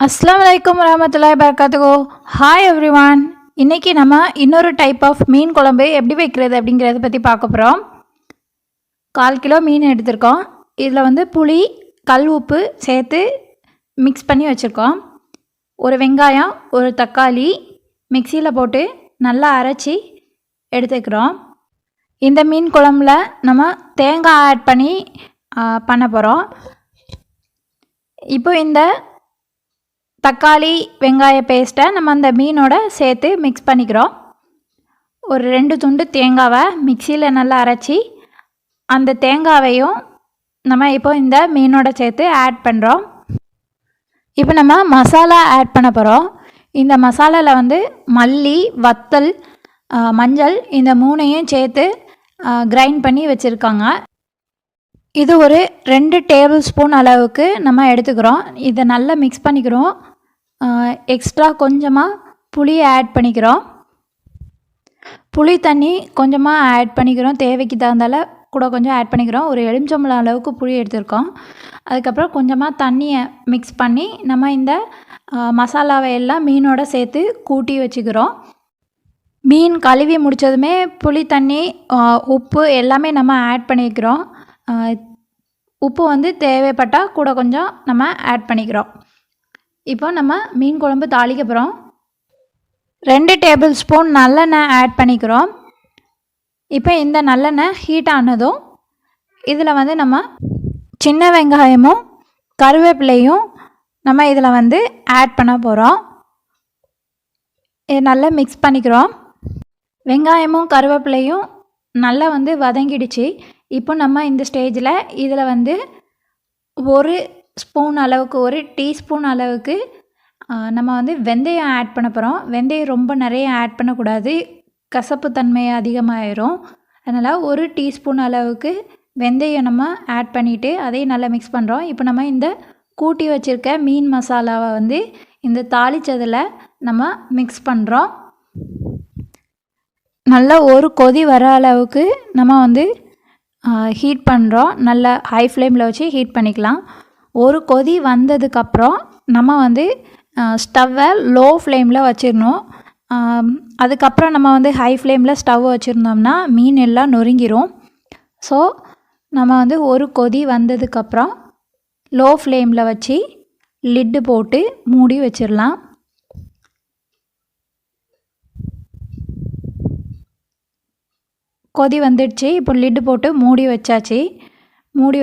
அஸ்ஸலாமு அலைக்கும் வரஹ்மத்துல்லாஹி வபரகாத்துஹு. Hi everyone. இன்றைக்கி நம்ம இன்னொரு டைப் ஆஃப் மீன் குழம்பு எப்படி வைக்கிறது அப்படிங்கிறத பற்றி பார்க்க போகிறோம். 1/4 கிலோ மீன் எடுத்திருக்கோம். இதில் வந்து புளி, கல் உப்பு சேர்த்து மிக்ஸ் பண்ணி வச்சுருக்கோம். ஒரு வெங்காயம், ஒரு தக்காளி மிக்சியில் போட்டு நல்லா அரைச்சி எடுத்துக்கிறோம். இந்த மீன் குழம்புல நம்ம தேங்காய் ஆட் பண்ணி பண்ண போகிறோம். இப்போ இந்த தக்காளி வெங்காய பேஸ்ட்டை நம்ம அந்த மீனோட சேர்த்து மிக்ஸ் பண்ணிக்கிறோம். ஒரு 2 துண்டு தேங்காவை மிக்சியில் நல்லா அரைச்சி அந்த தேங்காவையும் நம்ம இப்போ இந்த மீனோட சேர்த்து ஆட் பண்ணுறோம். இப்போ நம்ம மசாலா ஆட் பண்ண போகிறோம். இந்த மசாலாவில் வந்து மல்லி, வத்தல், மஞ்சள் இந்த 3ஐயும் சேர்த்து கிரைண்ட் பண்ணி வச்சுருக்காங்க. இது ஒரு 2 டேபிள் ஸ்பூன் அளவுக்கு நம்ம எடுத்துக்கிறோம். இதை நல்லா மிக்ஸ் பண்ணிக்கிறோம். எக்ஸ்ட்ரா கொஞ்சமாக புளியை ஆட் பண்ணிக்கிறோம். புளி தண்ணி கொஞ்சமாக ஆட் பண்ணிக்கிறோம். தேவைக்கு தகுந்தால கூட கொஞ்சம் ஆட் பண்ணிக்கிறோம். ஒரு எலுமிச்சம்பழம் அளவுக்கு புளி எடுத்துருக்கோம். அதுக்கப்புறம் கொஞ்சமாக தண்ணியை மிக்ஸ் பண்ணி நம்ம இந்த மசாலாவை எல்லாம் மீனோட சேர்த்து கூட்டி வச்சுக்கிறோம். மீன் கழுவி முடித்ததுமே புளி தண்ணி, உப்பு எல்லாமே நம்ம ஆட் பண்ணிக்கிறோம். உப்பு வந்து தேவைப்பட்டால் கூட கொஞ்சம் நம்ம ஆட் பண்ணிக்கிறோம். இப்போ நம்ம மீன் குழம்பு தாளிக்க போகிறோம். 2 டேபிள் ஸ்பூன் நல்லெண்ணெய் ஆட் பண்ணிக்கிறோம். இப்போ இந்த நல்லெண்ணெய் ஹீட் ஆனதும் இதில் வந்து நம்ம சின்ன வெங்காயமும் கருவேப்பிலையும் நம்ம இதில் வந்து ஆட் பண்ண போகிறோம். இது நல்லா மிக்ஸ் பண்ணிக்கிறோம். வெங்காயமும் கருவேப்பிலையும் நல்லா வந்து வதங்கிடுச்சு. இப்போ நம்ம இந்த ஸ்டேஜில் இதில் வந்து ஒரு ஸ்பூன் அளவுக்கு, ஒரு டீஸ்பூன் அளவுக்கு நம்ம வந்து வெந்தயம் ஆட் பண்ண போகிறோம். வெந்தயம் ரொம்ப நிறைய ஆட் பண்ணக்கூடாது, கசப்பு தன்மை அதிகமாகிடும். அதனால் ஒரு டீஸ்பூன் அளவுக்கு வெந்தயம் நம்ம ஆட் பண்ணிவிட்டு அதையும் நல்லா மிக்ஸ் பண்ணுறோம். இப்போ நம்ம இந்த கூட்டி வச்சுருக்க மீன் மசாலாவை வந்து இந்த தாளித்ததில் நம்ம மிக்ஸ் பண்ணுறோம். நல்லா ஒரு கொதி வர அளவுக்கு நம்ம வந்து ஹீட் பண்ணுறோம். நல்லா ஹை ஃப்ளேமில் வச்சு ஹீட் பண்ணிக்கலாம். ஒரு கொதி வந்ததுக்கப்புறம் நம்ம வந்து ஸ்டவ்வை லோ ஃப்ளேமில் வச்சிடணும். அதுக்கப்புறம் நம்ம வந்து ஹை ஃப்ளேமில் ஸ்டவ் வச்சுருந்தோம்னா மீன் எல்லாம் நொறுங்கிரும். ஸோ நம்ம வந்து ஒரு கொதி வந்ததுக்கப்புறம் லோ ஃப்ளேமில் வச்சு லிட்டு போட்டு மூடி வச்சிடலாம். கொதி வந்துடுச்சு. இப்போ லிட்டு போட்டு மூடி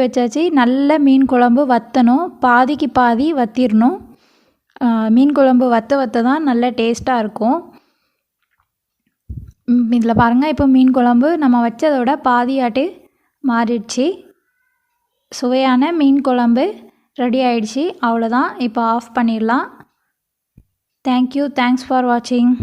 வச்சாச்சு. நல்ல மீன் குழம்பு வற்றணும். பாதிக்கு பாதி வற்றிடணும். மீன் குழம்பு வற்ற தான் நல்ல டேஸ்ட்டாக இருக்கும். இதில் பாருங்கள், இப்போ மீன் குழம்பு நம்ம வச்சதோட பாதியாட்டு மாறிடுச்சு. சுவையான மீன் குழம்பு ரெடி ஆயிடுச்சு. அவ்வளோதான். இப்போ ஆஃப் பண்ணிடலாம். தேங்க்யூ. தேங்க்ஸ் ஃபார் வாட்சிங்.